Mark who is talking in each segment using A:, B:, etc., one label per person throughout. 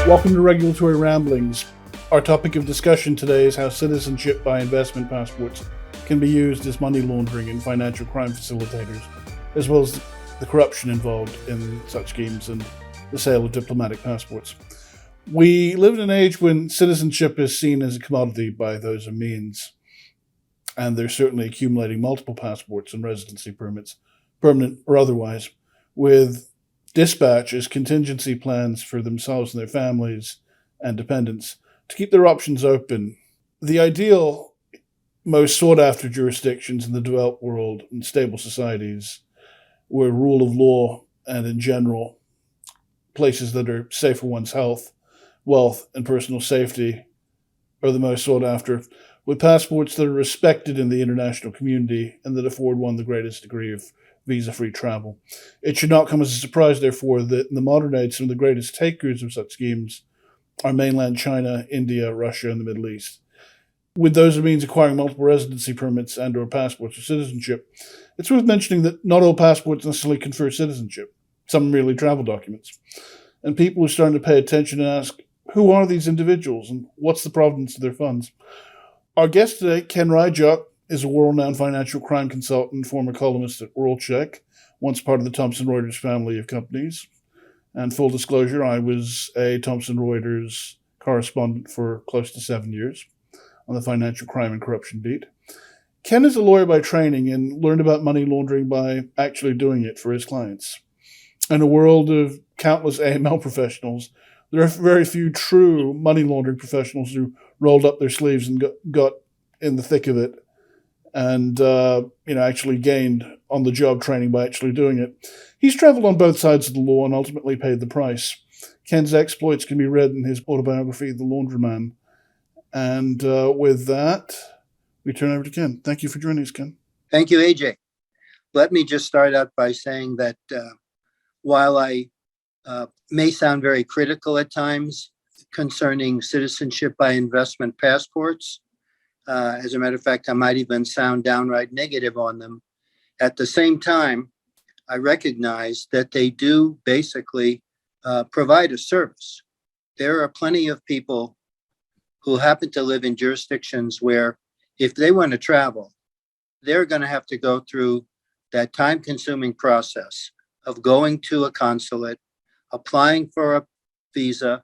A: Welcome to Regulatory Ramblings. Our topic of discussion today is how citizenship-by-investment passports can be used as money laundering and financial crime facilitators, as well as the corruption involved in such schemes and the sale of diplomatic passports. We live in an age when citizenship is seen as a commodity by those of means, and they're certainly accumulating multiple passports and residency permits, permanent or otherwise, with dispatch as contingency plans for themselves and their families and dependents to keep their options open. The ideal, most sought-after jurisdictions in the developed world and stable societies where rule of law and, in general, places that are safe for one's health, wealth, and personal safety are the most sought after, with passports that are respected in the international community and that afford one the greatest degree of visa-free travel. It should not come as a surprise, therefore, that in the modern age, some of the greatest takers of such schemes are mainland China, India, Russia, and the Middle East. With those means acquiring multiple residency permits and or passports for citizenship, it's worth mentioning that not all passports necessarily confer citizenship. Some are merely travel documents. And people are starting to pay attention and ask, who are these individuals and what's the provenance of their funds? Our guest today, Ken Rijock, is a world-renowned financial crime consultant, former columnist at WorldCheck, once part of the Thomson Reuters family of companies. And full disclosure, I was a Thomson Reuters correspondent for close to 7 years on the financial crime and corruption beat. Ken is a lawyer by training and learned about money laundering by actually doing it for his clients. In a world of countless AML professionals, there are very few true money laundering professionals who rolled up their sleeves and got in the thick of it and actually gained on-the-job training by actually doing it. He's traveled on both sides of the law and ultimately paid the price. Ken's exploits can be read in his autobiography, The Laundryman. And with that, we turn over to Ken. Thank you for joining us, Ken.
B: Thank you, Ajay. Let me just start out by saying that while I may sound very critical at times concerning citizenship-by-investment passports, as a matter of fact, I might even sound downright negative on them. At the same time, I recognize that they do basically provide a service. There are plenty of people who happen to live in jurisdictions where if they want to travel, they're going to have to go through that time-consuming process of going to a consulate, applying for a visa,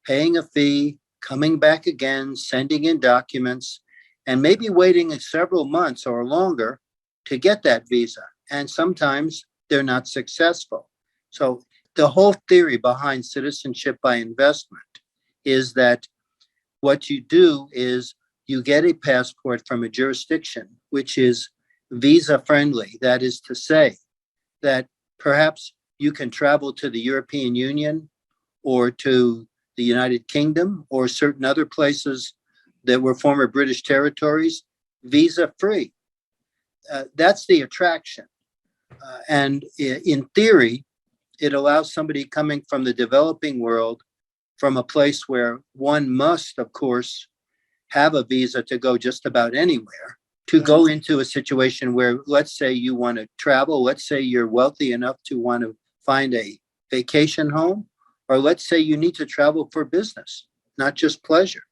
B: paying a fee, coming back again, sending in documents, and maybe waiting several months or longer to get that visa. And sometimes they're not successful. So the whole theory behind citizenship by investment is that what you do is you get a passport from a jurisdiction which is visa friendly. That is to say that perhaps you can travel to the European Union or to the United Kingdom or certain other places that were former British territories, visa-free. That's the attraction. And in theory, it allows somebody coming from the developing world, from a place where one must, of course, have a visa to go just about anywhere, to go into a situation where, let's say you want to travel, let's say you're wealthy enough to want to find a vacation home, or let's say you need to travel for business, not just pleasure.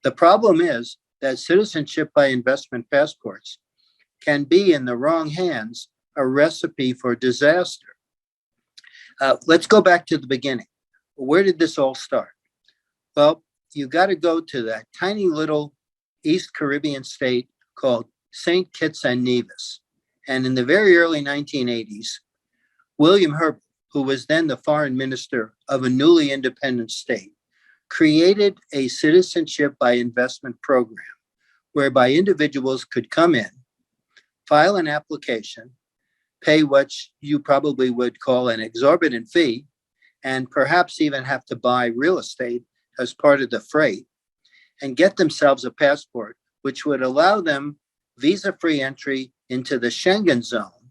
B: The problem is that citizenship by investment passports can be, in the wrong hands, a recipe for disaster. Let's go back to the beginning. Where did this all start? Well, you got to go to that tiny little East Caribbean state called St. Kitts and Nevis. And in the very early 1980s, William Herbert, who was then the foreign minister of a newly independent state, created a citizenship by investment program whereby individuals could come in, file an application, pay what you probably would call an exorbitant fee, and perhaps even have to buy real estate as part of the freight, and get themselves a passport which would allow them visa-free entry into the Schengen zone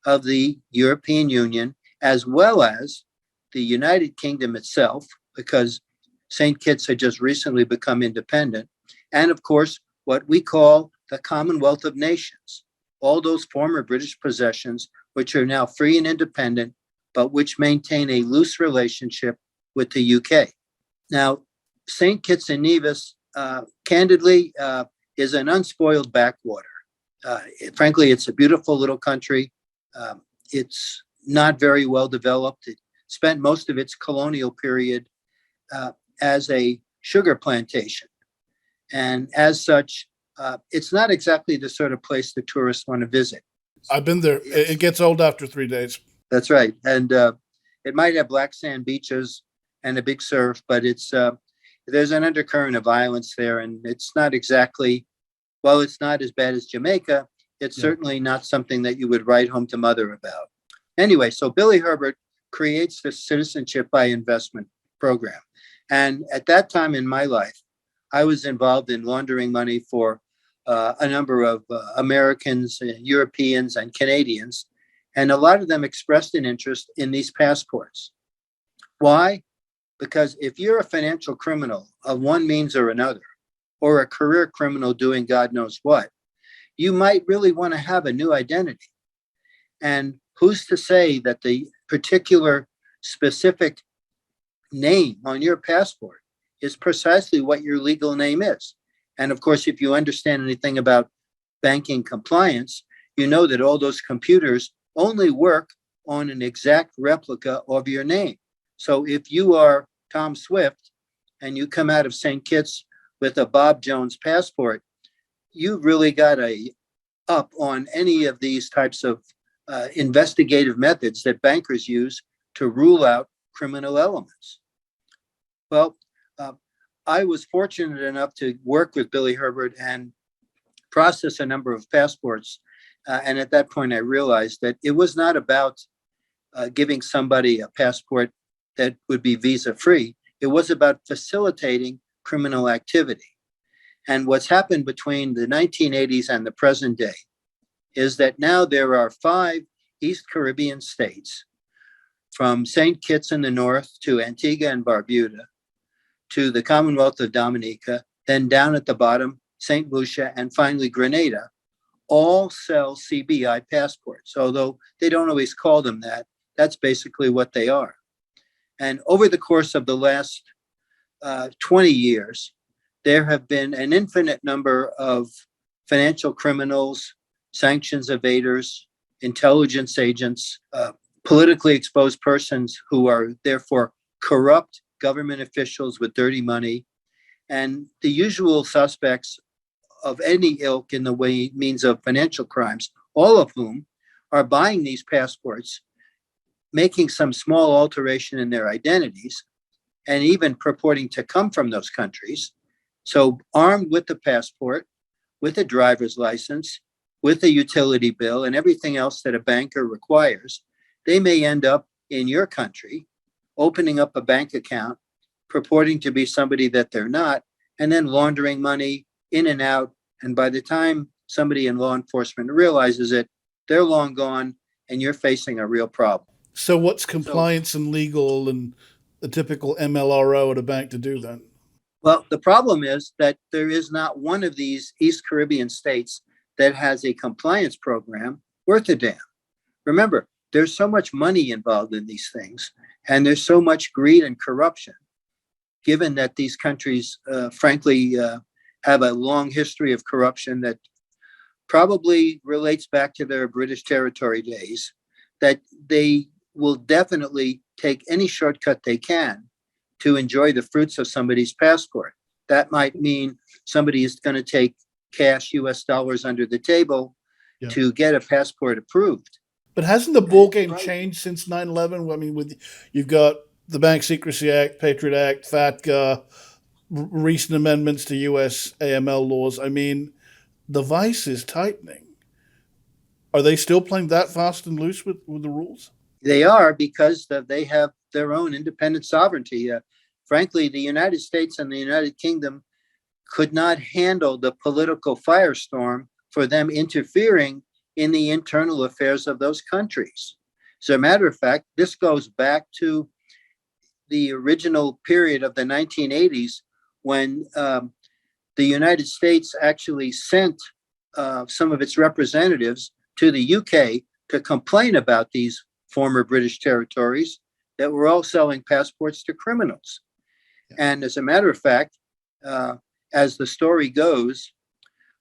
B: of the European Union, as well as the United Kingdom itself, because St. Kitts had just recently become independent, and of course, what we call the Commonwealth of Nations, all those former British possessions, which are now free and independent, but which maintain a loose relationship with the UK. Now, St. Kitts and Nevis, candidly, is an unspoiled backwater. Frankly, it's a beautiful little country. It's not very well developed. It spent most of its colonial period as a sugar plantation. And as such, it's not exactly the sort of place that tourists want to visit.
A: I've been there. It gets old after 3 days.
B: That's right. And it might have black sand beaches and a big surf, but there's an undercurrent of violence there. And it's not exactly, well, it's not as bad as Jamaica. It's certainly not something that you would write home to mother about. Anyway, so Billy Herbert creates the Citizenship-By-Investment program. And at that time in my life, I was involved in laundering money for a number of Americans, Europeans, and Canadians. And a lot of them expressed an interest in these passports. Why? Because if you're a financial criminal of one means or another, or a career criminal doing God knows what, you might really want to have a new identity. And who's to say that the particular specific name on your passport is precisely what your legal name is? And of course, if you understand anything about banking compliance, you know that all those computers only work on an exact replica of your name. So if you are Tom Swift and you come out of St. Kitts with a Bob Jones passport, you've really got up on any of these types of investigative methods that bankers use to rule out criminal elements. Well, I was fortunate enough to work with Billy Herbert and process a number of passports. And at that point, I realized that it was not about giving somebody a passport that would be visa-free. It was about facilitating criminal activity. And what's happened between the 1980s and the present day is that now there are 5 East Caribbean states, from St. Kitts in the north to Antigua and Barbuda, to the Commonwealth of Dominica, then down at the bottom, St. Lucia, and finally Grenada, all sell CBI passports. Although they don't always call them that, that's basically what they are. And over the course of the last 20 years, there have been an infinite number of financial criminals, sanctions evaders, intelligence agents, politically exposed persons who are therefore corrupt government officials with dirty money, and the usual suspects of any ilk in the means of financial crimes, all of whom are buying these passports, making some small alteration in their identities, and even purporting to come from those countries. So armed with the passport, with a driver's license, with a utility bill, and everything else that a banker requires, they may end up in your country, opening up a bank account, purporting to be somebody that they're not, and then laundering money in and out. And by the time somebody in law enforcement realizes it, they're long gone, and you're facing a real problem.
A: So what's compliance and legal and the typical MLRO at a bank to do then?
B: Well, the problem is that there is not one of these East Caribbean states that has a compliance program worth a damn. Remember, there's so much money involved in these things, and there's so much greed and corruption, given that these countries, frankly, have a long history of corruption that probably relates back to their British territory days, that they will definitely take any shortcut they can to enjoy the fruits of somebody's passport. That might mean somebody is going to take cash, US dollars under the table to get a passport approved.
A: But hasn't the ballgame changed since 9/11? I mean, you've got the Bank Secrecy Act, Patriot Act, FATCA, recent amendments to US AML laws. I mean, the vice is tightening. Are they still playing that fast and loose with the rules?
B: They are, because they have their own independent sovereignty. Frankly, the United States and the United Kingdom could not handle the political firestorm for them interfering in the internal affairs of those countries. As a matter of fact, this goes back to the original period of the 1980s when the United States actually sent some of its representatives to the UK to complain about these former British territories that were all selling passports to criminals. And as a matter of fact, as the story goes,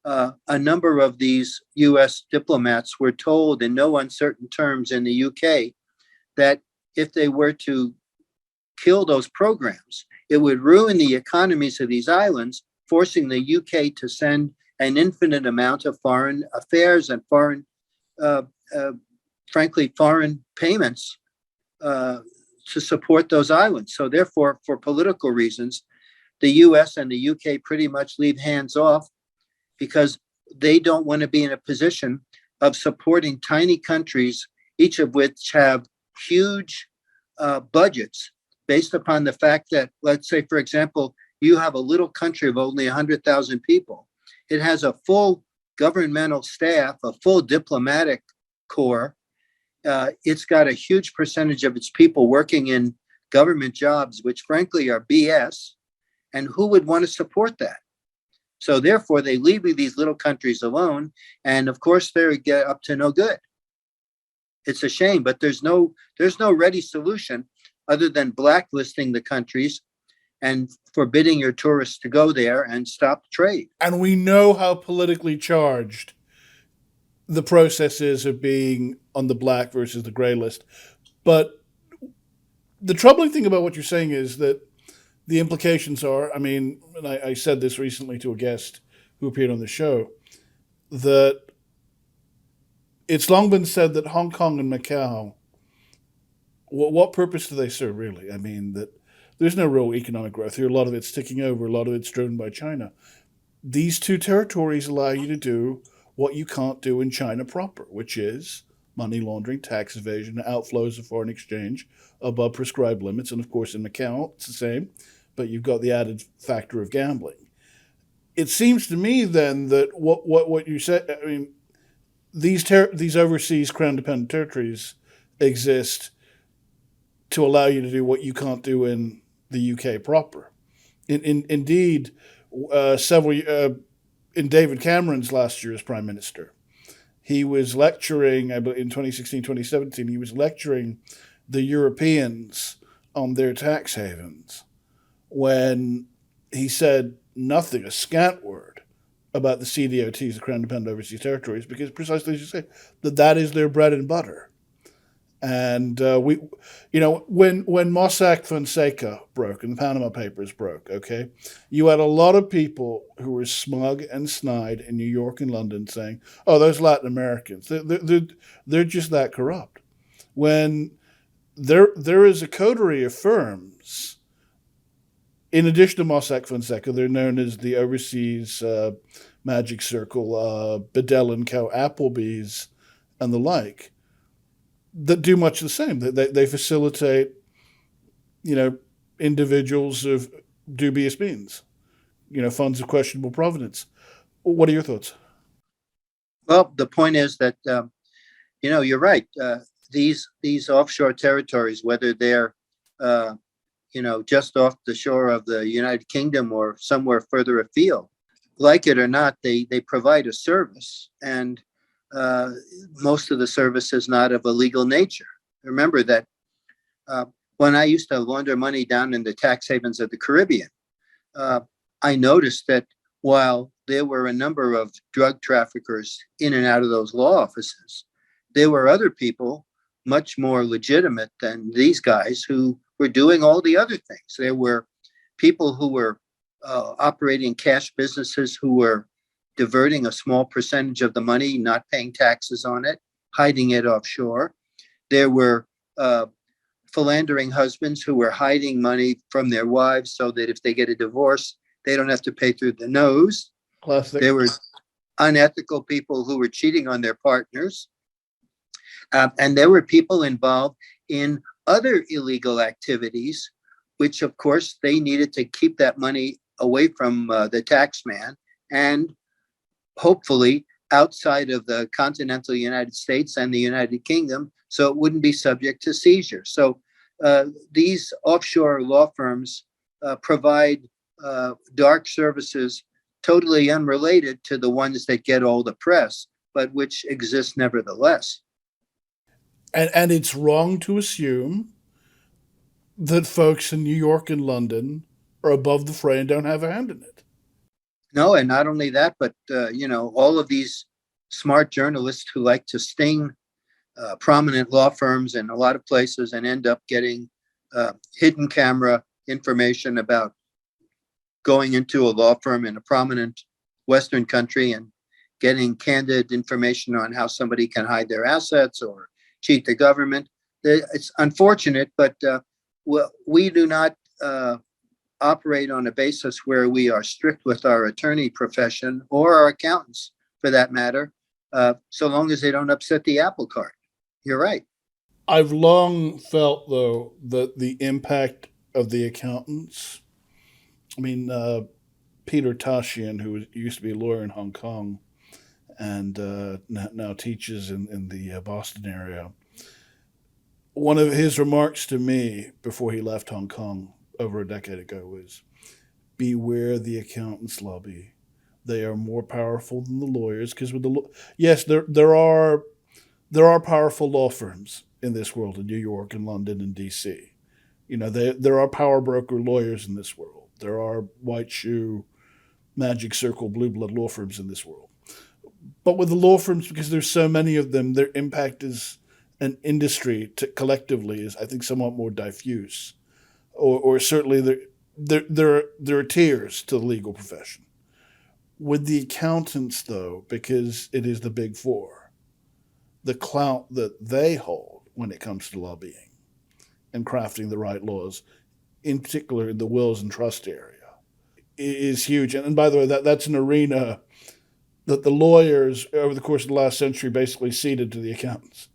B: a number of these US diplomats were told in no uncertain terms in the UK that if they were to kill those programs, it would ruin the economies of these islands, forcing the UK to send an infinite amount of foreign affairs and frankly, foreign payments to support those islands. So therefore, for political reasons, the US and the UK pretty much leave hands off because they don't want to be in a position of supporting tiny countries, each of which have huge budgets based upon the fact that, let's say, for example, you have a little country of only 100,000 people. It has a full governmental staff, a full diplomatic corps. It's got a huge percentage of its people working in government jobs, which frankly are BS. And who would want to support that? So therefore, they leave these little countries alone. And of course, they get up to no good. It's a shame, but there's no ready solution other than blacklisting the countries and forbidding your tourists to go there and stop trade.
A: And we know how politically charged the process is of being on the black versus the gray list. But the troubling thing about what you're saying is that the implications are, I mean, and I said this recently to a guest who appeared on the show, that it's long been said that Hong Kong and Macau, what purpose do they serve, really? I mean, that there's no real economic growth here. A lot of it's ticking over. A lot of it's driven by China. These two territories allow you to do what you can't do in China proper, which is money laundering, tax evasion, outflows of foreign exchange above prescribed limits. And of course, in Macau, it's the same, but you've got the added factor of gambling. It seems to me then that what you said, I mean, these overseas crown-dependent territories exist to allow you to do what you can't do in the UK proper. Indeed, in David Cameron's last year as Prime Minister, he was lecturing, in 2016, 2017, he was lecturing the Europeans on their tax havens when he said nothing, a scant word, about the CDOTs, the Crown Dependent Overseas Territories, because precisely as you say, that is their bread and butter. And when Mossack Fonseca broke and the Panama Papers broke, okay, you had a lot of people who were smug and snide in New York and London saying, "Oh, those Latin Americans, they're just that corrupt." When there is a coterie of firms, in addition to Mossack Fonseca, they're known as the Overseas Magic Circle, Bedell & Co., Applebee's, and the like, that do much the same. They facilitate, individuals of dubious means, funds of questionable provenance. What are your thoughts?
B: Well, the point is that, you're right. These offshore territories, whether they're, just off the shore of the United Kingdom or somewhere further afield, like it or not, they provide a service. And most of the service is not of a legal nature. Remember that when I used to launder money down in the tax havens of the Caribbean, I noticed that while there were a number of drug traffickers in and out of those law offices, there were other people much more legitimate than these guys who were doing all the other things. There were people who were operating cash businesses who were diverting a small percentage of the money, not paying taxes on it, hiding it offshore. There were philandering husbands who were hiding money from their wives so that if they get a divorce, they don't have to pay through the nose.
A: Classic.
B: There were unethical people who were cheating on their partners. And there were people involved in other illegal activities, which of course they needed to keep that money away from the tax man and hopefully outside of the continental United States and the United Kingdom, so it wouldn't be subject to seizure. So these offshore law firms provide dark services totally unrelated to the ones that get all the press, but which exist nevertheless.
A: And it's wrong to assume that folks in New York and London are above the fray and don't have a hand in it.
B: No, and not only that, but all of these smart journalists who like to sting prominent law firms in a lot of places and end up getting hidden camera information about going into a law firm in a prominent Western country and getting candid information on how somebody can hide their assets or cheat the government. It's unfortunate, but we do not operate on a basis where we are strict with our attorney profession or our accountants, for that matter, so long as they don't upset the apple cart. You're right.
A: I've long felt, though, that the impact of the accountants, I mean, Peter Tashian, who used to be a lawyer in Hong Kong and now teaches in the Boston area, one of his remarks to me before he left Hong Kong over a decade ago was, beware the accountants lobby. They are more powerful than the lawyers, because yes, there are powerful law firms in this world, in New York and London and DC. There are power broker lawyers in this world. There are white shoe, magic circle, blue blood law firms in this world. But with the law firms, because there's so many of them, their impact as an industry collectively is, I think, somewhat more diffuse, or certainly there are tiers to the legal profession. With the accountants, though, because it is the big four, the clout that they hold when it comes to lobbying and crafting the right laws, in particular in the wills and trust area, is huge. And by the way, that's an arena that the lawyers over the course of the last century basically ceded to the accountants.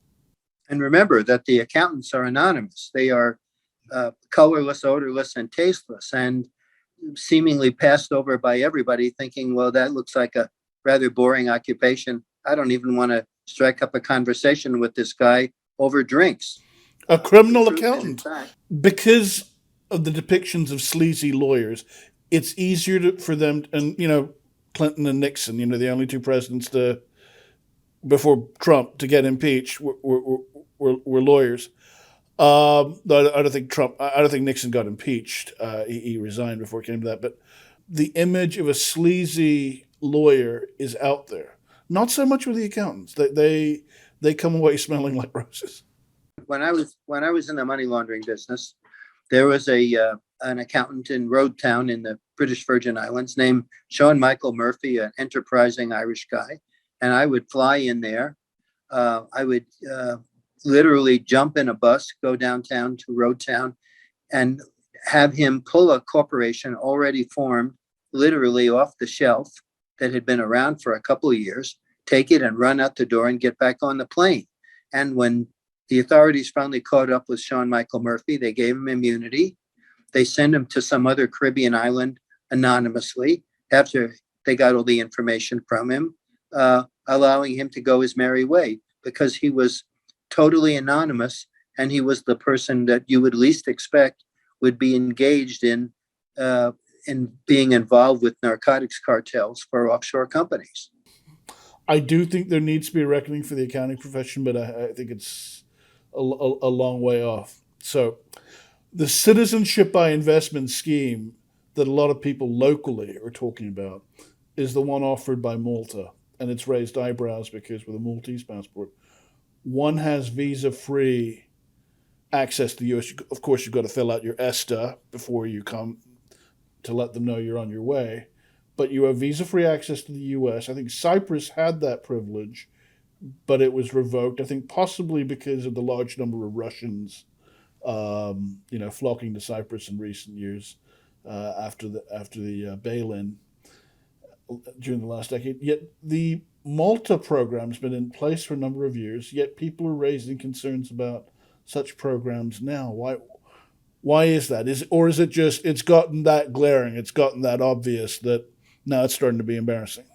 B: And remember that the accountants are anonymous. They are colorless, odorless, and tasteless, and seemingly passed over by everybody, thinking, well, that looks like a rather boring occupation. I don't even want to strike up a conversation with this guy over drinks.
A: A criminal accountant. Because of the depictions of sleazy lawyers, it's easier for them, and Clinton and Nixon, the only two presidents before Trump to get impeached were lawyers. I don't think Nixon got impeached. He resigned before it came to that. But the image of a sleazy lawyer is out there. Not so much with the accountants. They come away smelling like roses.
B: When I was in the money laundering business, there was an accountant in Road Town in the British Virgin Islands named Sean Michael Murphy, an enterprising Irish guy. And I would fly in there. I would literally jump in a bus, go downtown to Road Town, and have him pull a corporation already formed, literally off the shelf, that had been around for a couple of years, take it and run out the door and get back on the plane. And when the authorities finally caught up with Sean Michael Murphy, they gave him immunity. They sent him to some other Caribbean island anonymously after they got all the information from him, allowing him to go his merry way, because he was totally anonymous, and he was the person that you would least expect would be engaged in being involved with narcotics cartels for offshore companies.
A: I do think there needs to be a reckoning for the accounting profession, but I think it's a long way off. So the citizenship-by-investment scheme that a lot of people locally are talking about is the one offered by Malta, and it's raised eyebrows because with a Maltese passport, one has visa-free access to the U.S. Of course, you've got to fill out your ESTA before you come to let them know you're on your way. But you have visa-free access to the U.S. I think Cyprus had that privilege, but it was revoked. I think possibly because of the large number of Russians, flocking to Cyprus in recent years after the bail-in during the last decade. Yet the Malta program's been in place for a number of years, yet people are raising concerns about such programs now. Why is that? Is it just it's gotten that glaring, it's gotten that obvious that now it's starting to be embarrassing?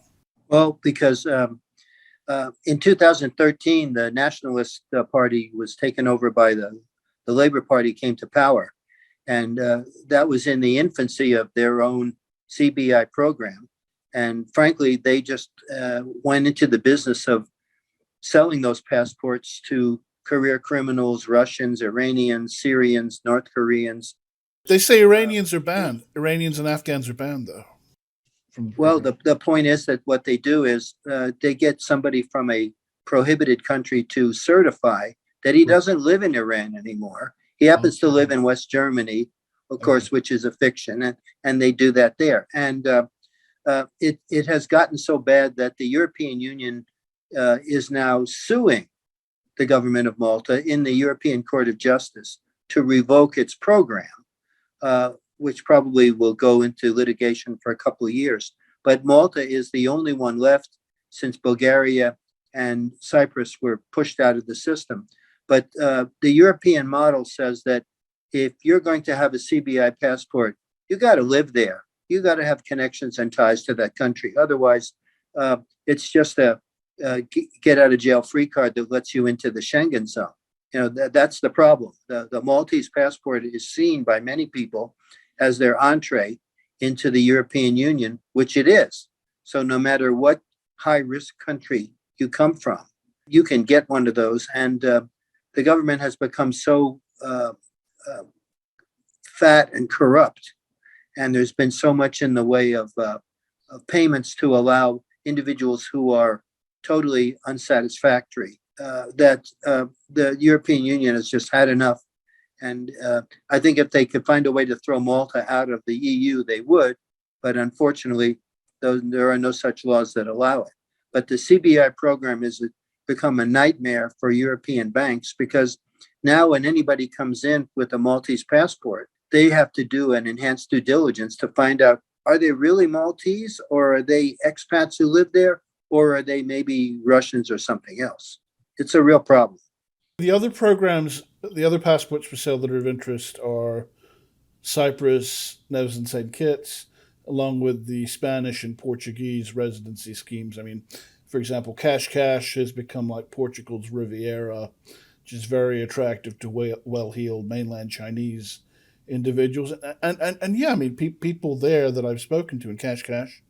B: Well, because in 2013, the Nationalist Party was taken over by the Labour Party came to power. And that was in the infancy of their own CBI program. And frankly, they just went into the business of selling those passports to career criminals, Russians, Iranians, Syrians, North Koreans,
A: They say Iranians are banned. Iranians and Afghans are banned, though. From the
B: Well,
A: program.
B: the point is that what they do is they get somebody from a prohibited country to certify that he doesn't live in Iran anymore. He happens to live in West Germany, of course, which is a fiction, and they do that there. And it has gotten so bad that the European Union is now suing the government of Malta in the European Court of Justice to revoke its program, which probably will go into litigation for a couple of years. But Malta is the only one left since Bulgaria and Cyprus were pushed out of the system. But the European model says that if you're going to have a CBI passport, you got to live there. You got to have connections and ties to that country. Otherwise, it's just a get out of jail free card that lets you into the Schengen zone. You know, that's the problem. The Maltese passport is seen by many people as their entree into the European Union, which it is. So no matter what high risk country you come from, you can get one of those. And the government has become so fat and corrupt. And there's been so much in the way of payments to allow individuals who are totally unsatisfactory that the European Union has just had enough. And I think if they could find a way to throw Malta out of the EU, they would. But unfortunately, there are no such laws that allow it. But the CBI program has become a nightmare for European banks because now when anybody comes in with a Maltese passport, they have to do an enhanced due diligence to find out, are they really Maltese or are they expats who live there or are they maybe Russians or something else? It's a real problem.
A: The other programs, the other passports for sale that are of interest are Cyprus, Nevis and St kits, along with the Spanish and Portuguese residency schemes. I mean, for example, Cash Cash has become like Portugal's Riviera, which is very attractive to well-heeled mainland Chinese individuals. And yeah, I mean, people there that I've spoken to in Cash Cash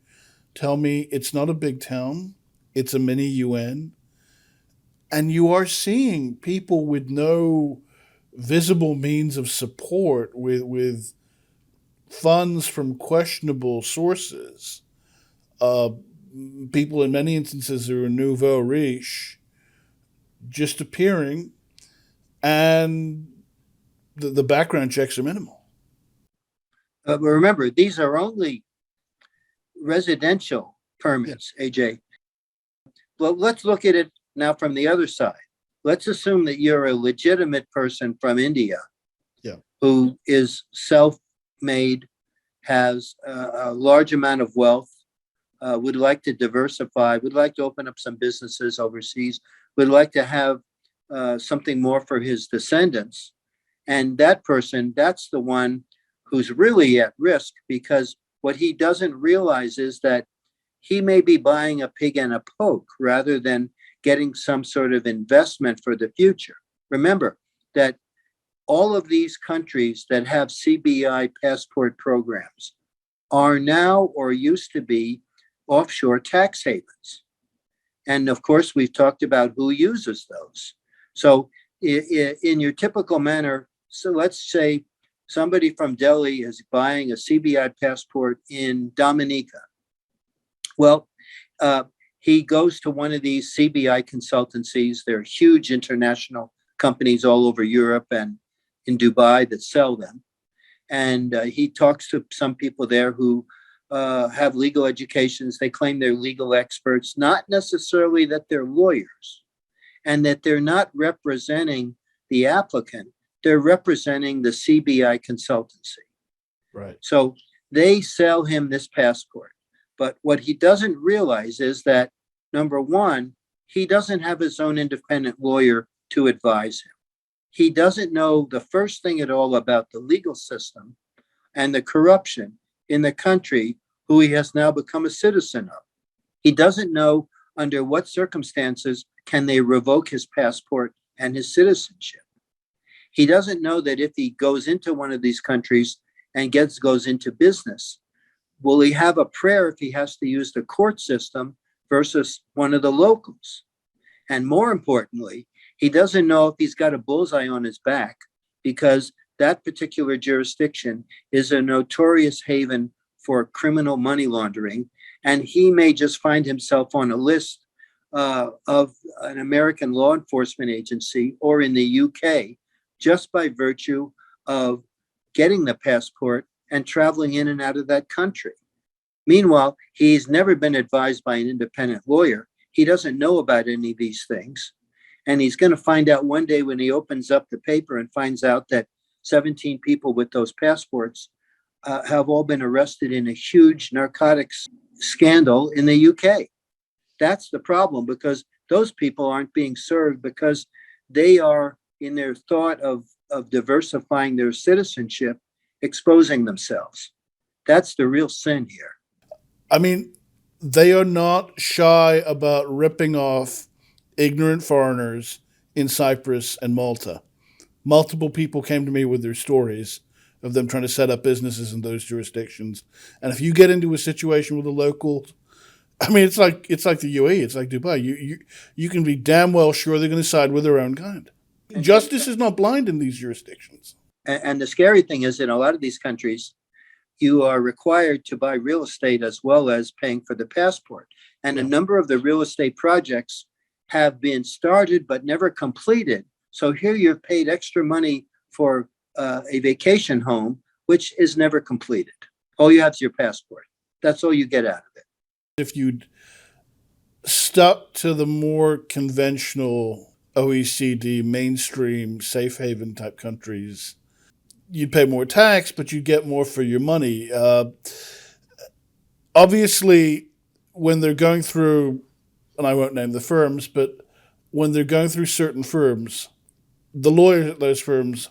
A: tell me it's not a big town, it's a mini UN. And you are seeing people with no visible means of support, with funds from questionable sources, uh, people in many instances who are nouveau riche, just appearing, and the background checks are minimal.
B: But remember, these are only residential permits, AJ. Well, let's look at it now from the other side. Let's assume that you're a legitimate person from India who is self-made, has a large amount of wealth, would like to diversify, would like to open up some businesses overseas, would like to have something more for his descendants. And that person, that's the one who's really at risk because what he doesn't realize is that he may be buying a pig and a poke rather than getting some sort of investment for the future. Remember that all of these countries that have CBI passport programs are now or used to be offshore tax havens. And of course, we've talked about who uses those. So in your typical manner, so let's say somebody from Delhi is buying a CBI passport in Dominica. Well, he goes to one of these CBI consultancies. They're huge international companies all over Europe and in Dubai that sell them. And he talks to some people there who have legal educations. They claim they're legal experts, not necessarily that they're lawyers and that they're not representing the applicant. They're representing the CBI consultancy.
A: Right.
B: So they sell him this passport. But what he doesn't realize is that, number one, he doesn't have his own independent lawyer to advise him. He doesn't know the first thing at all about the legal system and the corruption in the country who he has now become a citizen of. He doesn't know under what circumstances can they revoke his passport and his citizenship. He doesn't know that if he goes into one of these countries and goes into business, will he have a prayer if he has to use the court system versus one of the locals? And more importantly, he doesn't know if he's got a bullseye on his back because that particular jurisdiction is a notorious haven for criminal money laundering, and he may just find himself on a list of an American law enforcement agency or in the UK just by virtue of getting the passport and traveling in and out of that country. Meanwhile, he's never been advised by an independent lawyer. He doesn't know about any of these things. And he's going to find out one day when he opens up the paper and finds out that 17 people with those passports have all been arrested in a huge narcotics scandal in the UK. That's the problem, because those people aren't being served because they are, in their thought of diversifying their citizenship, exposing themselves. That's the real sin here.
A: I mean, they are not shy about ripping off ignorant foreigners in Cyprus and Malta. Multiple people came to me with their stories of them trying to set up businesses in those jurisdictions. And if you get into a situation with the locals, I mean, it's like the UAE, it's like Dubai. You can be damn well sure they're going to side with their own kind. Justice is not blind in these jurisdictions.
B: And the scary thing is, in a lot of these countries, you are required to buy real estate as well as paying for the passport. And a number of the real estate projects have been started but never completed. So here you've paid extra money for a vacation home, which is never completed. All you have is your passport. That's all you get out of it.
A: If you'd stuck to the more conventional OECD, mainstream, safe haven type countries, you'd pay more tax, but you'd get more for your money. Obviously, when they're going through, and I won't name the firms, but when they're going through certain firms, the lawyers at those firms,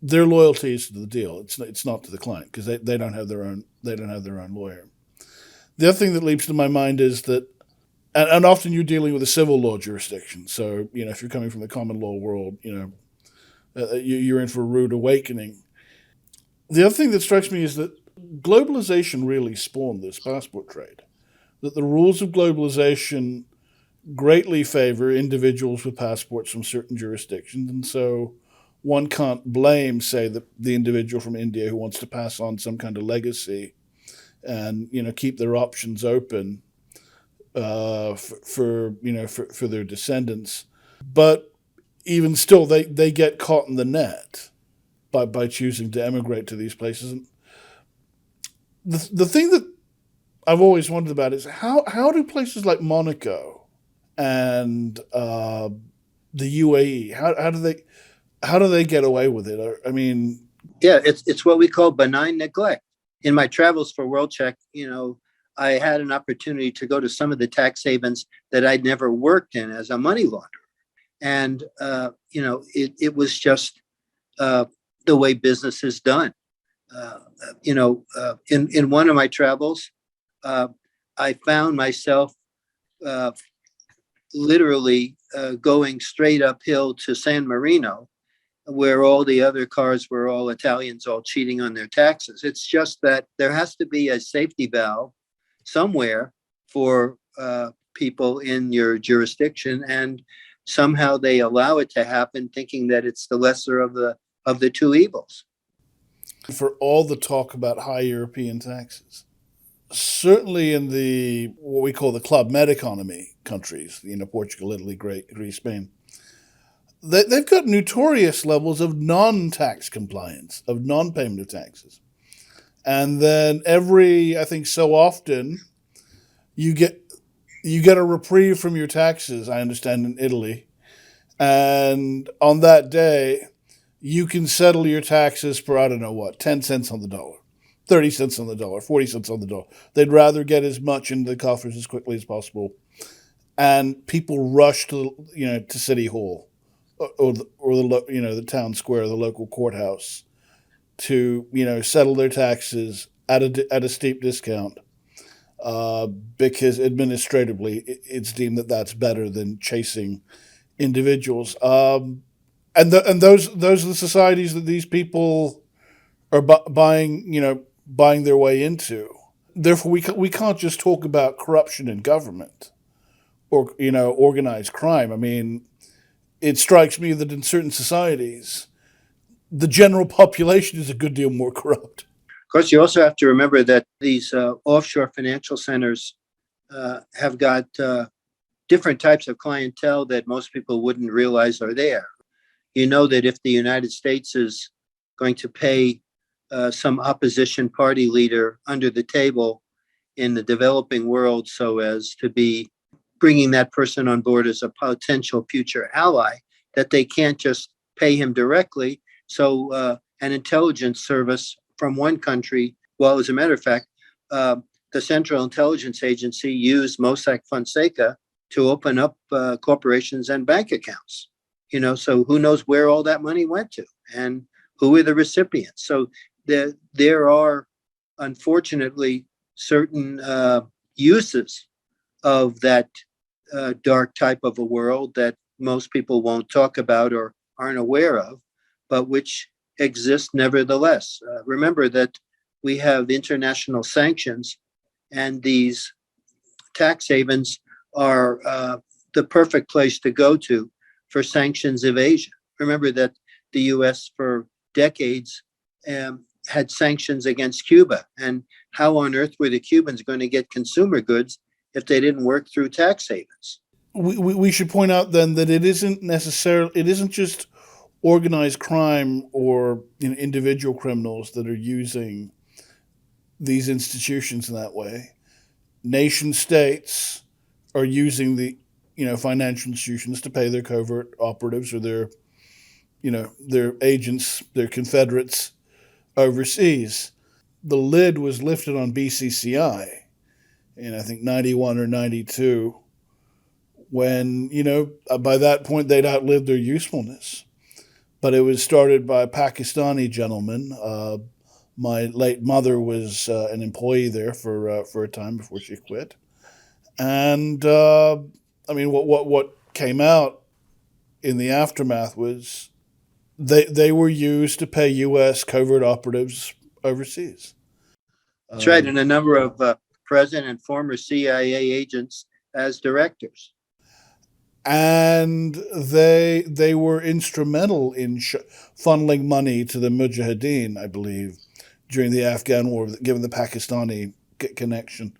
A: their loyalty is to the deal. It's not to the client, because they don't have their own lawyer. The other thing that leaps to my mind is that, and often you're dealing with a civil law jurisdiction. So, if you're coming from the common law world, you're in for a rude awakening. The other thing that strikes me is that globalization really spawned this passport trade. That the rules of globalization greatly favor individuals with passports from certain jurisdictions. And so one can't blame, say, the individual from India who wants to pass on some kind of legacy and keep their options open for their descendants. But even still, they get caught in the net by choosing to emigrate to these places. And the thing that I've always wondered about is how do places like Monaco and the UAE, how do they get away with it? I mean,
B: yeah, it's what we call benign neglect. In my travels for WorldCheck, I had an opportunity to go to some of the tax havens that I'd never worked in as a money launderer. And, it was just the way business is done. In one of my travels, I found myself literally going straight uphill to San Marino, where all the other cars were all Italians, all cheating on their taxes. It's just that there has to be a safety valve somewhere for people in your jurisdiction, and somehow they allow it to happen, thinking that it's the lesser of the two evils.
A: For all the talk about high European taxes, certainly in the what we call the Club Med economy countries, Portugal, Italy, Greece, Spain, they've got notorious levels of non-tax compliance, of non-payment of taxes. And then I think so often, you get a reprieve from your taxes, I understand, in Italy. And on that day, you can settle your taxes for, 10 cents on the dollar, 30 cents on the dollar, 40 cents on the dollar. They'd rather get as much into the coffers as quickly as possible. And people rush to City Hall or the town square, the local courthouse, to settle their taxes at a steep discount, because administratively it's deemed that that's better than chasing individuals. And those are the societies that these people are buying their way into. Therefore, we can't just talk about corruption in government or organized crime. I mean, it strikes me that in certain societies, the general population is a good deal more corrupt.
B: Of course, you also have to remember that these offshore financial centers have got different types of clientele that most people wouldn't realize are there. You know that if the United States is going to pay some opposition party leader under the table in the developing world so as to be bringing that person on board as a potential future ally, that they can't just pay him directly. So an intelligence service from one country, well, as a matter of fact, the Central Intelligence Agency used Mossack Fonseca to open up corporations and bank accounts. So who knows where all that money went to and who are the recipients. So there are, unfortunately, certain uses of that dark type of a world that most people won't talk about or aren't aware of, but which exist nevertheless. Remember that we have international sanctions, and these tax havens are the perfect place to go to for sanctions evasion. Remember that the U.S. for decades had sanctions against Cuba, and how on earth were the Cubans going to get consumer goods if they didn't work through tax havens?
A: We should point out then that it isn't just organized crime or individual criminals that are using these institutions in that way. Nation states are using the financial institutions to pay their covert operatives or their agents, their confederates overseas. The lid was lifted on BCCI in I think 91 or 92 when by that point they'd outlived their usefulness. But it was started by a Pakistani gentleman. My late mother was an employee there for a time before she quit. And what came out in the aftermath was they were used to pay U.S. covert operatives overseas.
B: That's right, and a number of present and former CIA agents as directors.
A: And they were instrumental in funneling money to the Mujahideen, I believe, during the Afghan war, given the Pakistani connection.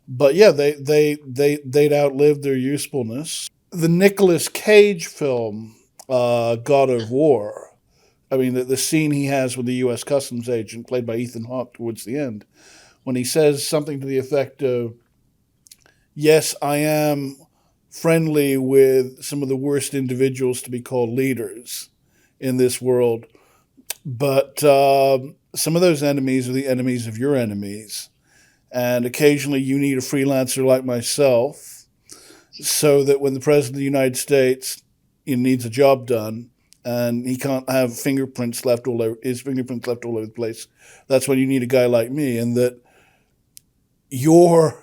A: But yeah, they'd outlived their usefulness. The Nicolas Cage film, God of War, I mean, the scene he has with the U.S. Customs agent, played by Ethan Hawke towards the end, when he says something to the effect of, yes, I am friendly with some of the worst individuals to be called leaders in this world, but some of those enemies are the enemies of your enemies. And occasionally you need a freelancer like myself so that when the President of the United States needs a job done and he can't have his fingerprints left all over the place, that's when you need a guy like me. And that your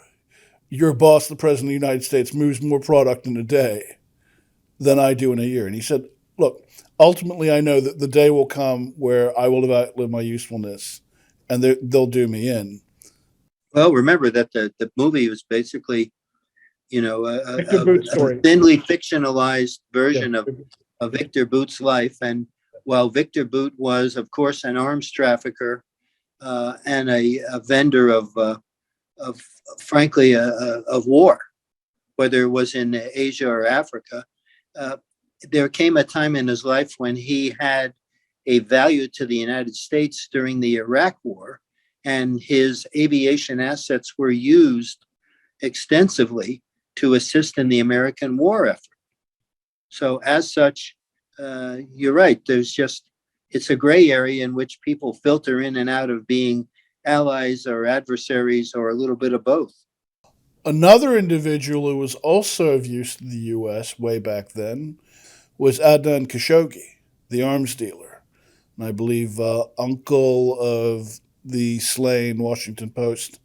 A: boss, the President of the United States, moves more product in a day than I do in a year. And he said, look, ultimately I know that the day will come where I will have outlived my usefulness and they'll do me in.
B: Well, remember that the movie was basically, a thinly fictionalized version of Victor Boot's life. And while Victor Boot was, of course, an arms trafficker and a vendor of frankly, of war, whether it was in Asia or Africa, there came a time in his life when he had a value to the United States during the Iraq War, and his aviation assets were used extensively to assist in the American war effort. So as such, you're right, it's a gray area in which people filter in and out of being allies or adversaries or a little bit of both.
A: Another individual who was also of use to the U.S. way back then was Adnan Khashoggi, the arms dealer, and I believe uncle of the slain Washington Post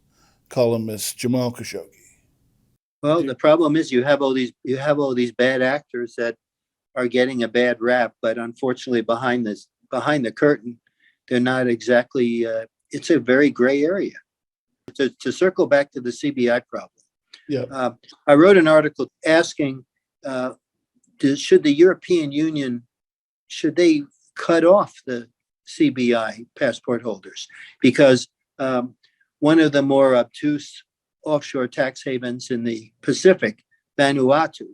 A: columnist Jamal Khashoggi.
B: Well, the problem is you have all these bad actors that are getting a bad rap, but unfortunately behind the curtain, they're not exactly. It's a very gray area. To circle back to the CBI problem, I wrote an article asking, should the European Union, should they cut off the CBI passport holders, because one of the more obtuse offshore tax havens in the Pacific, Vanuatu,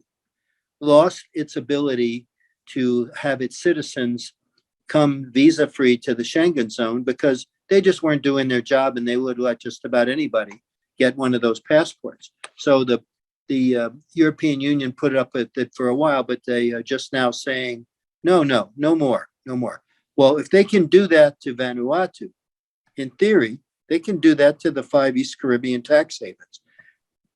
B: lost its ability to have its citizens come visa-free to the Schengen zone because they just weren't doing their job, and they would let just about anybody get one of those passports. So the European Union put up with it for a while, but they are just now saying, no more. Well, if they can do that to Vanuatu, in theory, they can do that to the 5 East Caribbean tax havens.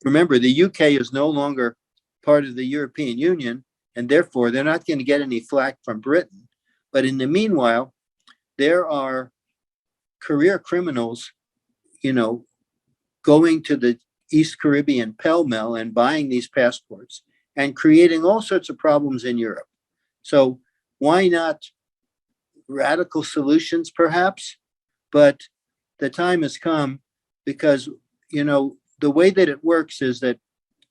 B: Remember, the UK is no longer part of the European Union, and therefore they're not going to get any flack from Britain. But in the meanwhile, there are career criminals, going to the East Caribbean pell-mell and buying these passports and creating all sorts of problems in Europe. So why not radical solutions, perhaps? But the time has come because, the way that it works is that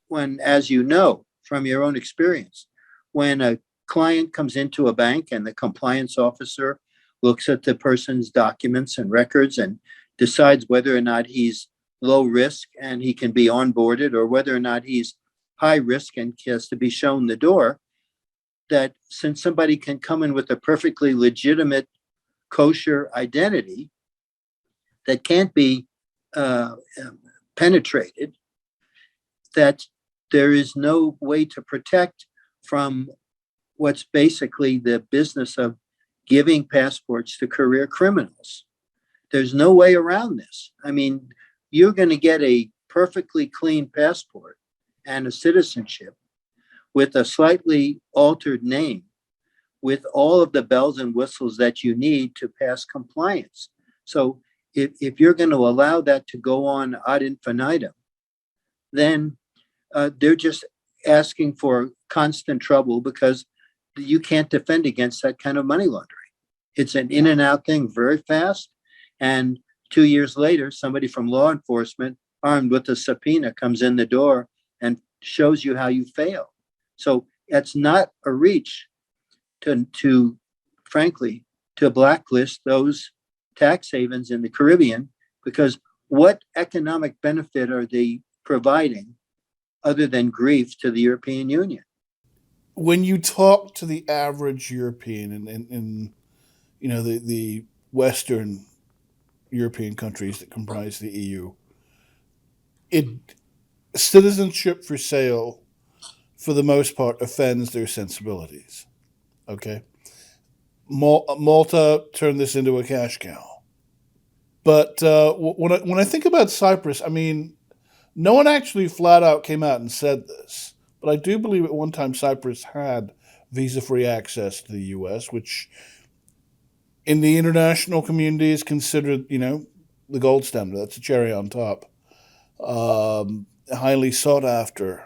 B: when, as you know from your own experience, when a client comes into a bank and the compliance officer looks at the person's documents and records and decides whether or not he's low risk and he can be onboarded, or whether or not he's high risk and has to be shown the door, that since somebody can come in with a perfectly legitimate kosher identity that can't be penetrated, that there is no way to protect from what's basically the business of giving passports to career criminals. There's no way around this. I mean, you're going to get a perfectly clean passport and a citizenship with a slightly altered name, with all of the bells and whistles that you need to pass compliance. So if you're going to allow that to go on ad infinitum, then they're just asking for constant trouble, because you can't defend against that kind of money laundering. It's an in and out thing, very fast. And 2 years later, somebody from law enforcement armed with a subpoena comes in the door and shows you how you fail. So it's not a reach to frankly, to blacklist those tax havens in the Caribbean, because what economic benefit are they providing other than grief to the European Union?
A: When you talk to the average European in the Western European countries that comprise the EU, it citizenship for sale, for the most part, offends their sensibilities. Okay, Malta turned this into a cash cow. But when I think about Cyprus, I mean, no one actually flat out came out and said this, but I do believe at one time Cyprus had visa-free access to the U.S., which in the international community is considered, the gold standard. That's a cherry on top. Highly sought after.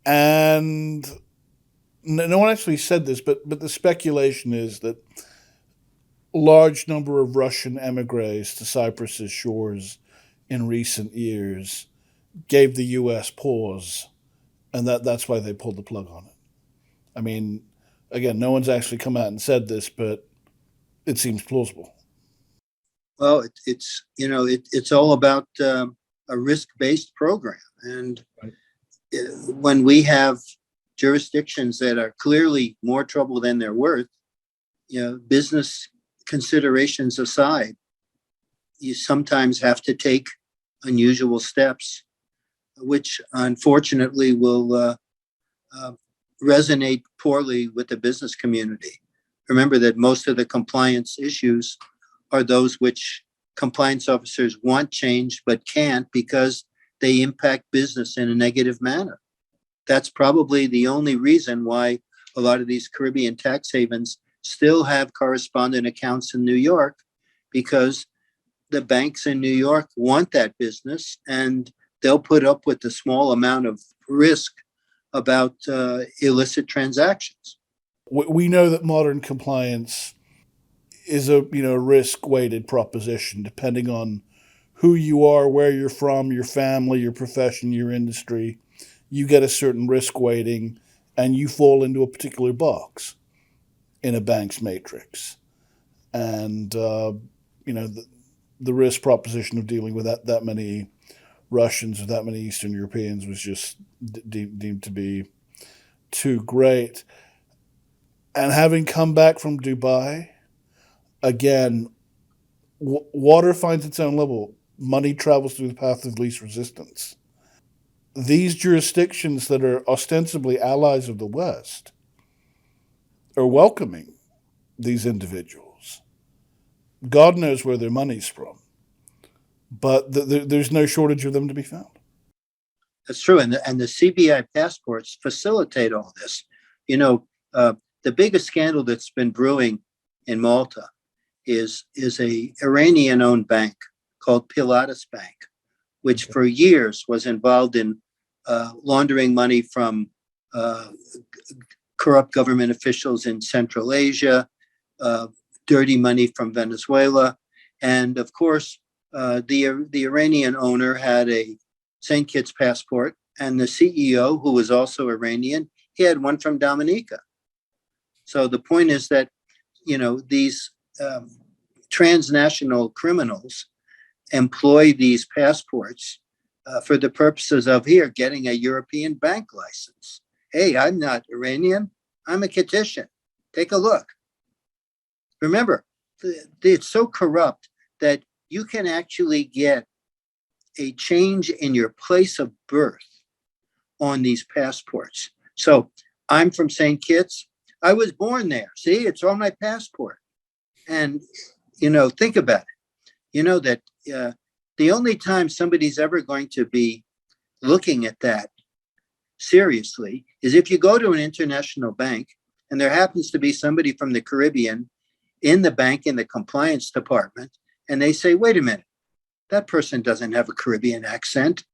A: And no one actually said this, but the speculation is that a large number of Russian emigres to Cyprus's shores in recent years gave the U.S. pause, and that's why they pulled the plug on it. I mean, again, no one's actually come out and said this, but it seems plausible.
B: Well, it's all about a risk-based program, and
A: Right.
B: when we have jurisdictions that are clearly more trouble than they're worth, business considerations aside, you sometimes have to take unusual steps, which unfortunately will resonate poorly with the business community. Remember that most of the compliance issues are those which compliance officers want changed but can't, because they impact business in a negative manner. That's probably the only reason why a lot of these Caribbean tax havens still have correspondent accounts in New York, because the banks in New York want that business, and they'll put up with the small amount of risk about illicit transactions.
A: We know that modern compliance is a risk weighted proposition, depending on who you are, where you're from, your family, your profession, your industry. You get a certain risk weighting, and you fall into a particular box. in a bank's matrix, and you know the risk proposition of dealing with that many Russians or that many Eastern Europeans was just deemed to be too great. And having come back from Dubai, again, water finds its own level. Money travels through the path of least resistance. These jurisdictions that are ostensibly allies of the West are welcoming these individuals. God knows where their money's from, but there's no shortage of them to be found.
B: That's true. And the CBI passports facilitate all this. You know, the biggest scandal that's been brewing in Malta is a Iranian-owned bank called Pilatus Bank, which for years was involved in laundering money from corrupt government officials in Central Asia, dirty money from Venezuela, and of course, the Iranian owner had a St. Kitts passport, and the CEO, who was also Iranian, he had one from Dominica. So the point is that these transnational criminals employ these passports for the purposes of getting a European bank license. Hey, I'm not Iranian. I'm a Kittitian. Take a look. Remember, it's so corrupt that you can actually get a change in your place of birth on these passports. So I'm from St. Kitts. I was born there. See, it's on my passport. And, think about it. You know that the only time somebody's ever going to be looking at that seriously is if you go to an international bank and there happens to be somebody from the Caribbean in the bank in the compliance department, and they say, wait a minute, that person doesn't have a Caribbean accent.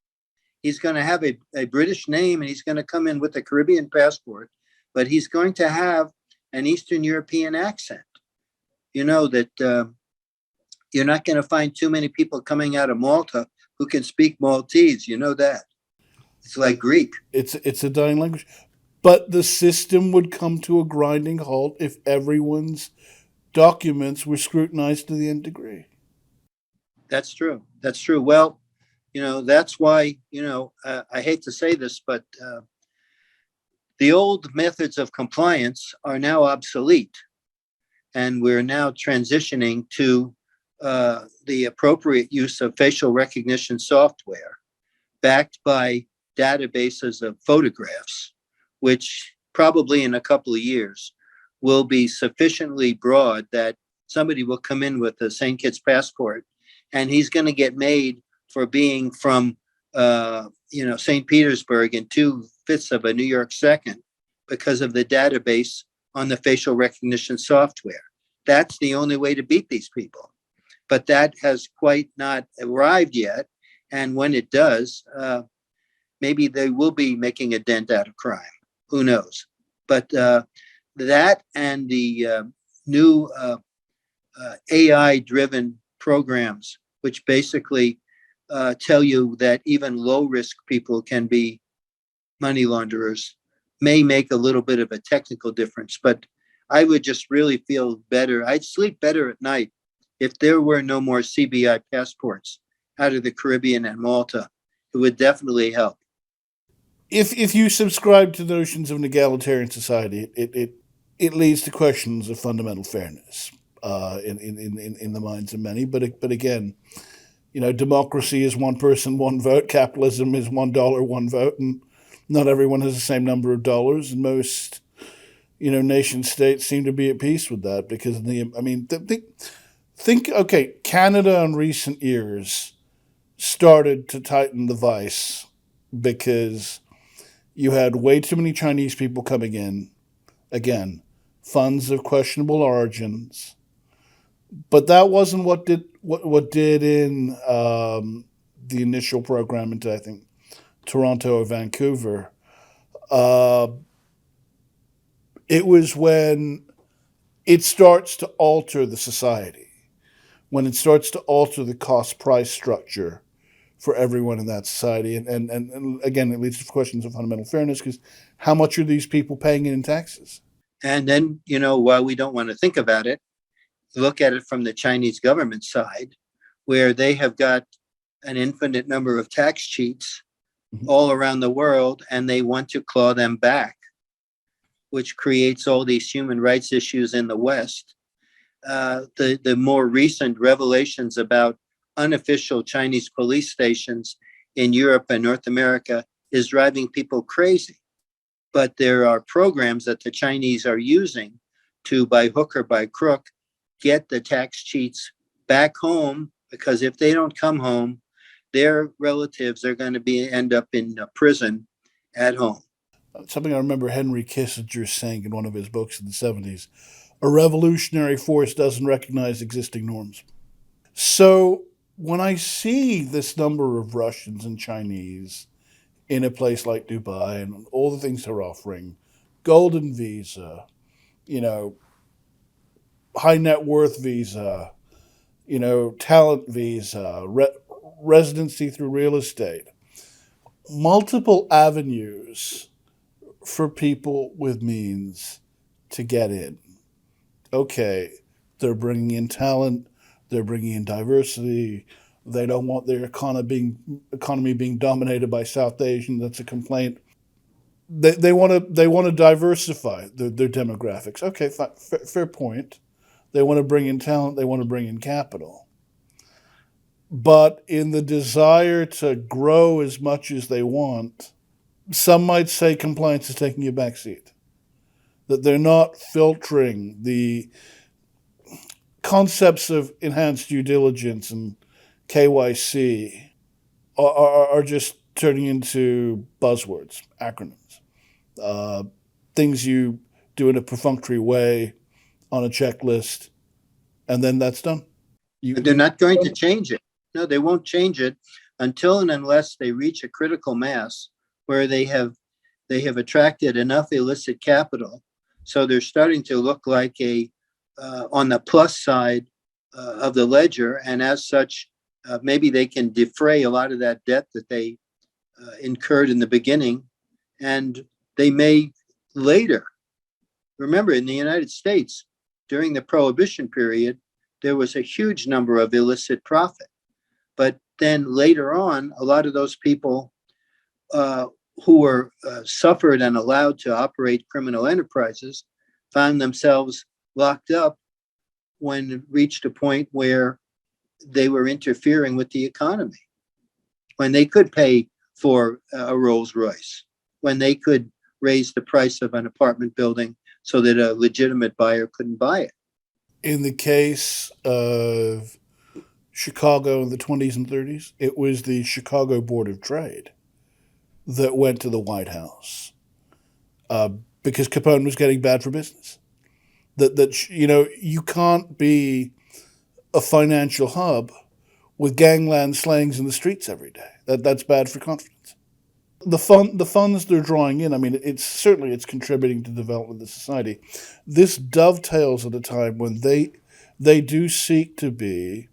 B: He's going to have a British name and he's going to come in with a Caribbean passport, but he's going to have an Eastern European accent. You know that you're not going to find too many people coming out of Malta who can speak Maltese. You know that. It's like Greek.
A: It's a dying language. But the system would come to a grinding halt if everyone's documents were scrutinized to the nth degree.
B: That's true. That's true. Well, that's why, I hate to say this, but the old methods of compliance are now obsolete. And we're now transitioning to the appropriate use of facial recognition software backed by databases of photographs, which probably in a couple of years will be sufficiently broad that somebody will come in with a St. Kitts passport and he's going to get made for being from, St. Petersburg and 2/5 of a New York second because of the database on the facial recognition software. That's the only way to beat these people. But that has quite not arrived yet. And when it does, maybe they will be making a dent out of crime. Who knows? But that and the new AI-driven programs, which basically tell you that even low-risk people can be money launderers, may make a little bit of a technical difference. But I would just really feel better. I'd sleep better at night if there were no more CBI passports out of the Caribbean and Malta. It would definitely help.
A: If you subscribe to notions of an egalitarian society, it leads to questions of fundamental fairness in the minds of many. But again, democracy is one person, one vote. Capitalism is $1, one vote, and not everyone has the same number of dollars. And most, nation states seem to be at peace with that because think Canada in recent years started to tighten the vice because you had way too many Chinese people coming in. Again, funds of questionable origins. But that wasn't what did in the initial program into, I think, Toronto or Vancouver. It was when it starts to alter the society, when it starts to alter the cost price structure for everyone in that society. And again, it leads to questions of fundamental fairness because how much are these people paying in taxes?
B: And then, while we don't want to think about it, look at it from the Chinese government side, where they have got an infinite number of tax cheats all around the world, and they want to claw them back, which creates all these human rights issues in the West. The more recent revelations about unofficial Chinese police stations in Europe and North America is driving people crazy. But there are programs that the Chinese are using to, by hook or by crook, get the tax cheats back home, because if they don't come home, their relatives are going to end up in prison at home.
A: Something I remember Henry Kissinger saying in one of his books in the 70s: a revolutionary force doesn't recognize existing norms. So when I see this number of Russians and Chinese in a place like Dubai and all the things they're offering, golden visa, high net worth visa, talent visa, residency through real estate, multiple avenues for people with means to get in. Okay, they're bringing in talent, they're bringing in diversity. They don't want their economy being dominated by South Asian. That's a complaint. They want to diversify their demographics. Okay, fair point. They want to bring in talent. They want to bring in capital. But in the desire to grow as much as they want, some might say compliance is taking a backseat. That they're not filtering the concepts of enhanced due diligence and KYC are just turning into buzzwords, acronyms, uh, things you do in a perfunctory way on a checklist, and then that's done.
B: They're not going to change it. No, they won't change it until and unless they reach a critical mass where they have attracted enough illicit capital, so they're starting to look like on the plus side of the ledger, and as such, maybe they can defray a lot of that debt that they incurred in the beginning, and they may later. Remember, in the United States, during the Prohibition period, there was a huge number of illicit profit. But then later on, a lot of those people who were suffered and allowed to operate criminal enterprises found themselves locked up when it reached a point where they were interfering with the economy, when they could pay for a Rolls Royce, when they could raise the price of an apartment building so that a legitimate buyer couldn't buy it.
A: In the case of Chicago in the 20s and 30s, it was the Chicago Board of Trade that went to the White House because Capone was getting bad for business. That you can't be a financial hub with gangland slangs in the streets every day. That's bad for confidence. The funds they're drawing in, I mean, it's contributing to the development of the society. This dovetails at a time when they do seek to be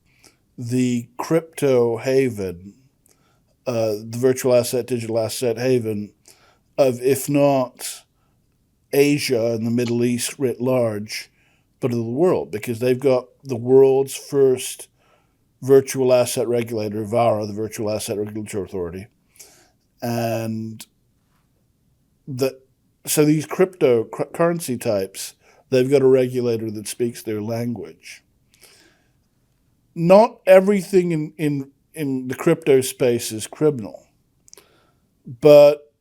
A: the crypto haven, the virtual asset, digital asset haven of, if not Asia and the Middle East writ large, but of the world, because they've got the world's first virtual asset regulator, VARA, the Virtual Asset Regulatory Authority, and so these cryptocurrency types, they've got a regulator that speaks their language. Not everything in the crypto space is criminal, but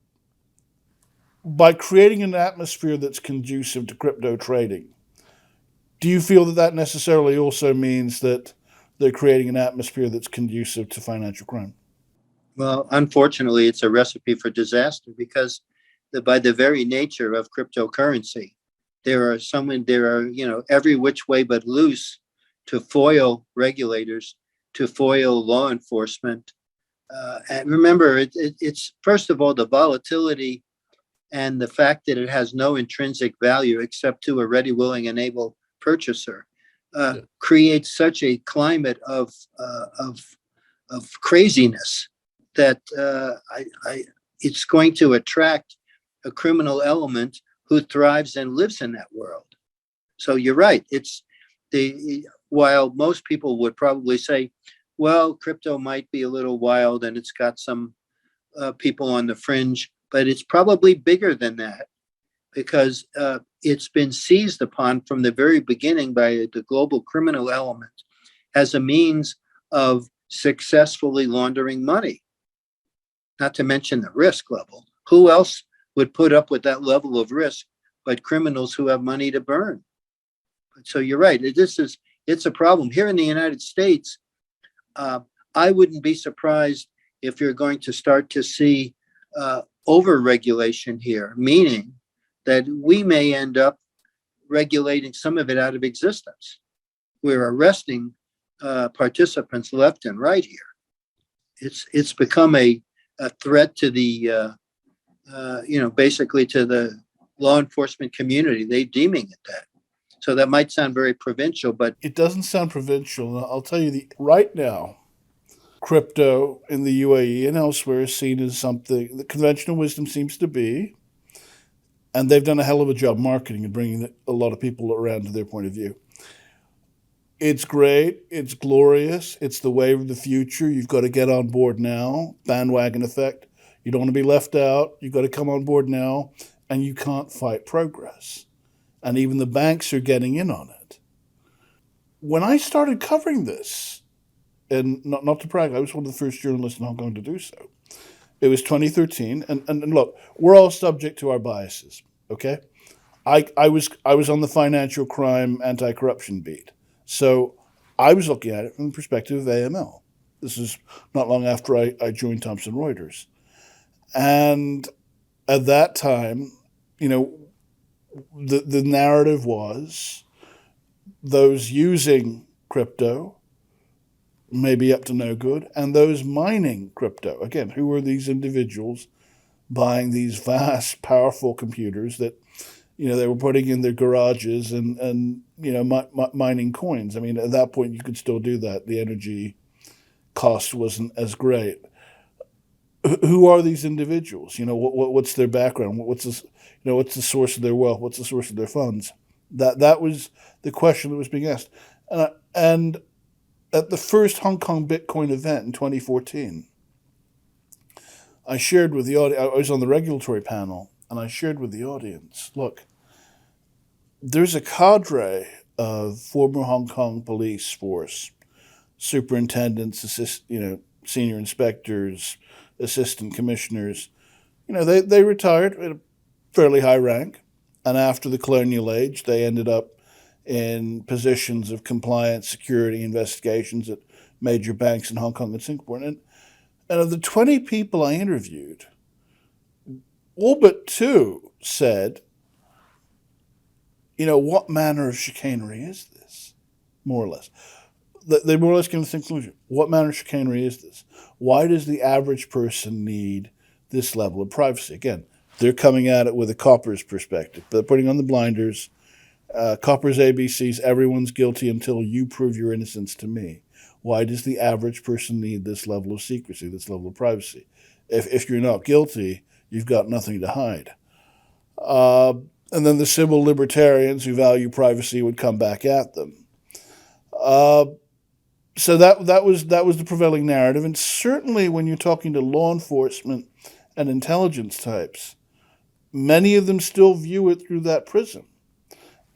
A: by creating an atmosphere that's conducive to crypto trading, do you feel that necessarily also means that they're creating an atmosphere that's conducive to financial crime?
B: Well, unfortunately, it's a recipe for disaster, because by the very nature of cryptocurrency, there are every which way but loose to foil regulators, to foil law enforcement. And remember, it's first of all the volatility and the fact that it has no intrinsic value except to a ready, willing, and able purchaser creates such a climate of craziness that it's going to attract a criminal element who thrives and lives in that world. So you're right. While most people would probably say, well, crypto might be a little wild and it's got some people on the fringe, but it's probably bigger than that, because it's been seized upon from the very beginning by the global criminal element as a means of successfully laundering money, not to mention the risk level. Who else would put up with that level of risk but criminals who have money to burn? So you're right. It's a problem. Here in the United States, I wouldn't be surprised if you're going to start to see over-regulation here, meaning that we may end up regulating some of it out of existence. We're arresting participants left and right here. It's become a threat to the basically to the law enforcement community. They're deeming it that. So that might sound very provincial, but
A: It doesn't sound provincial. I'll tell you, right now, crypto in the UAE and elsewhere is seen as something the conventional wisdom seems to be, and they've done a hell of a job marketing and bringing a lot of people around to their point of view. It's great. It's glorious. It's the wave of the future. You've got to get on board now. Bandwagon effect. You don't want to be left out. You've got to come on board now, and you can't fight progress. And even the banks are getting in on it. When I started covering this, and not to brag, I was one of the first journalists in Hong Kong to do so. It was 2013, and look, we're all subject to our biases, okay? I was on the financial crime anti-corruption beat. So I was looking at it from the perspective of AML. This is not long after I joined Thomson Reuters. And at that time, the narrative was those using crypto may be up to no good, and those mining crypto, again, who are these individuals buying these vast, powerful computers that they were putting in their garages and mining coins. I mean, at that point, you could still do that. The energy cost wasn't as great. Who are these individuals? What's their background? What's the source of their wealth? What's the source of their funds? That was the question that was being asked. And at the first Hong Kong Bitcoin event in 2014, I shared with the audience, I was on the regulatory panel, and I shared with the audience, look, there's a cadre of former Hong Kong police force, superintendents, senior inspectors, assistant commissioners. They retired at a fairly high rank, and after the colonial age, they ended up in positions of compliance, security, investigations at major banks in Hong Kong and Singapore. And of the 20 people I interviewed, all but two said, what manner of chicanery is this? More or less. They more or less came to the conclusion. What manner of chicanery is this? Why does the average person need this level of privacy? Again, they're coming at it with a copper's perspective. They're putting on the blinders. Copper's ABCs, everyone's guilty until you prove your innocence to me. Why does the average person need this level of secrecy, this level of privacy? If you're not guilty, you've got nothing to hide. And then the civil libertarians who value privacy would come back at them. So that was the prevailing narrative, and certainly when you're talking to law enforcement and intelligence types, many of them still view it through that prism.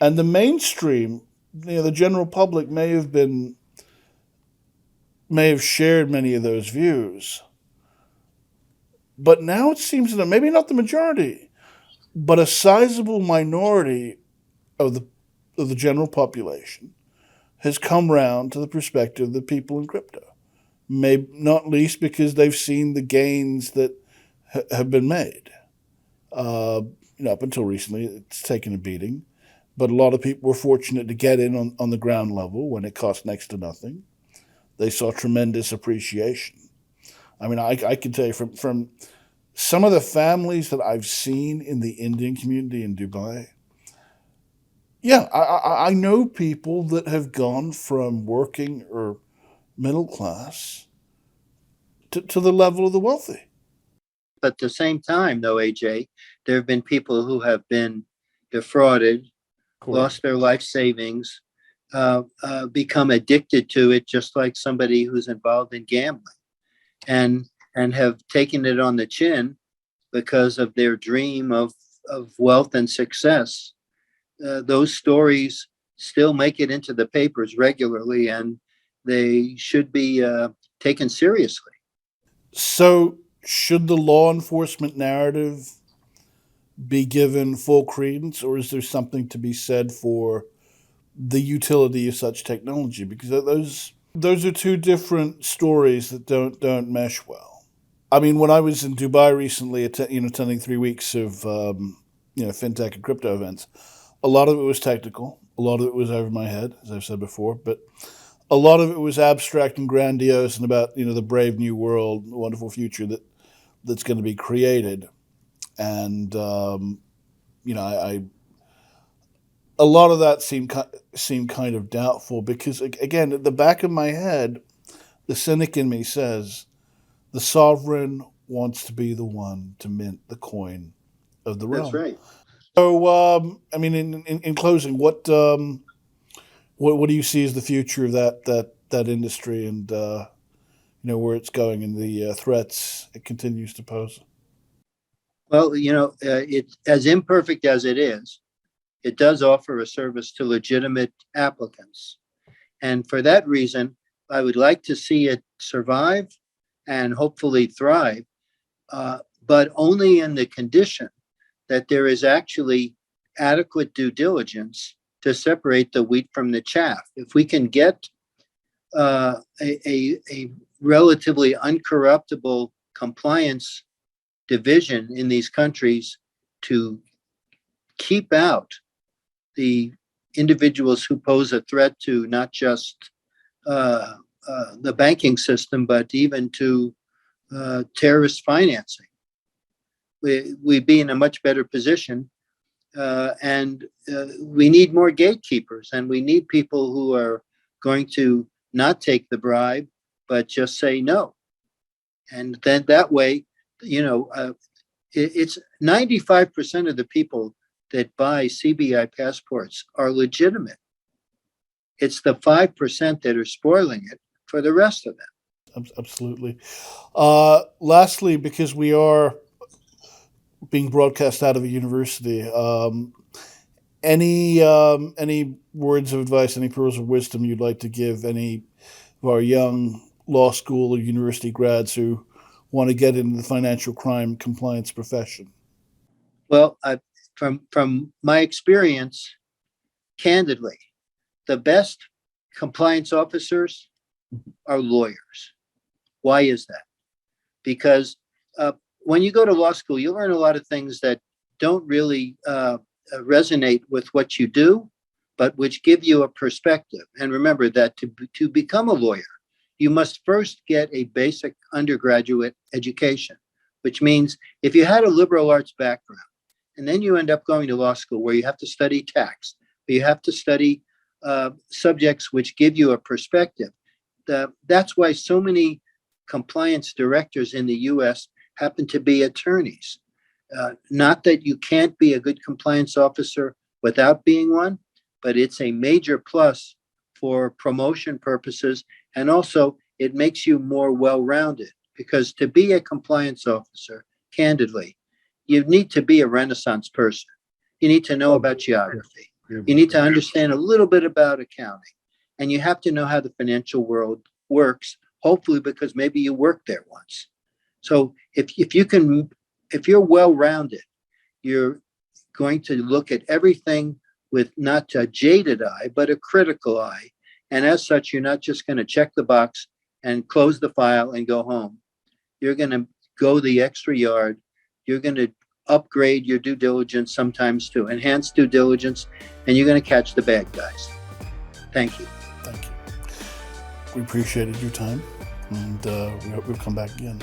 A: And the mainstream, the general public may have shared many of those views, but now it seems that maybe not the majority, but a sizable minority of the general population has come round to the perspective of the people in crypto. Maybe not least because they've seen the gains that have been made. Up until recently, it's taken a beating, but a lot of people were fortunate to get in on the ground level when it cost next to nothing. They saw tremendous appreciation. I mean, I can tell you from some of the families that I've seen in the Indian community in Dubai, yeah, I know people that have gone from working or middle class to the level of the wealthy.
B: But at the same time, though, AJ, there have been people who have been defrauded,
A: Correct.
B: lost their life savings, become addicted to it, just like somebody who's involved in gambling, and have taken it on the chin because of their dream of wealth and success. Those stories still make it into the papers regularly, and they should be taken seriously.
A: So, should the law enforcement narrative be given full credence, or is there something to be said for the utility of such technology? Because those are two different stories that don't mesh well. I mean, when I was in Dubai recently, attending 3 weeks of fintech and crypto events, a lot of it was technical, a lot of it was over my head, as I've said before, but a lot of it was abstract and grandiose and about the brave new world, the wonderful future that's going to be created. And I a lot of that seemed kind of doubtful because, again, at the back of my head, the cynic in me says the sovereign wants to be the one to mint the coin of the realm.
B: That's right.
A: So, I mean, in closing, what do you see as the future of that industry, and where it's going and the threats it continues to pose?
B: Well, it's as imperfect as it is. It does offer a service to legitimate applicants. And for that reason, I would like to see it survive and hopefully thrive, but only in the condition that there is actually adequate due diligence to separate the wheat from the chaff. If we can get a relatively uncorruptible compliance division in these countries to keep out the individuals who pose a threat to not just the banking system, but even to terrorist financing, we'd be in a much better position. And we need more gatekeepers, and we need people who are going to not take the bribe, but just say no. And then that way, it's 95% of the people that buy CBI passports are legitimate. It's the 5% that are spoiling it for the rest of them.
A: Absolutely. Lastly, because we are being broadcast out of a university, any words of advice, any pearls of wisdom you'd like to give any of our young law school or university grads who want to get into the financial crime compliance profession?
B: Well, from my experience, candidly, the best compliance officers are lawyers. Why is that? Because when you go to law school, you learn a lot of things that don't really resonate with what you do, but which give you a perspective. And remember that to become a lawyer, you must first get a basic undergraduate education, which means if you had a liberal arts background, and then you end up going to law school where you have to study tax, where you have to study subjects which give you a perspective. That's why so many compliance directors in the US happen to be attorneys. Not that you can't be a good compliance officer without being one, but it's a major plus for promotion purposes. And also, it makes you more well-rounded, because to be a compliance officer, candidly, you need to be a Renaissance person. You need to know about geography. You need to understand a little bit about accounting. And you have to know how the financial world works, hopefully because maybe you worked there once. So if you're well-rounded, you're going to look at everything with not a jaded eye, but a critical eye. And as such, you're not just going to check the box and close the file and go home. You're going to go the extra yard. You're going to upgrade your due diligence sometimes to enhanced due diligence, and you're going to catch the bad guys. Thank you.
A: Thank you. We appreciated your time, and we hope you'll come back again.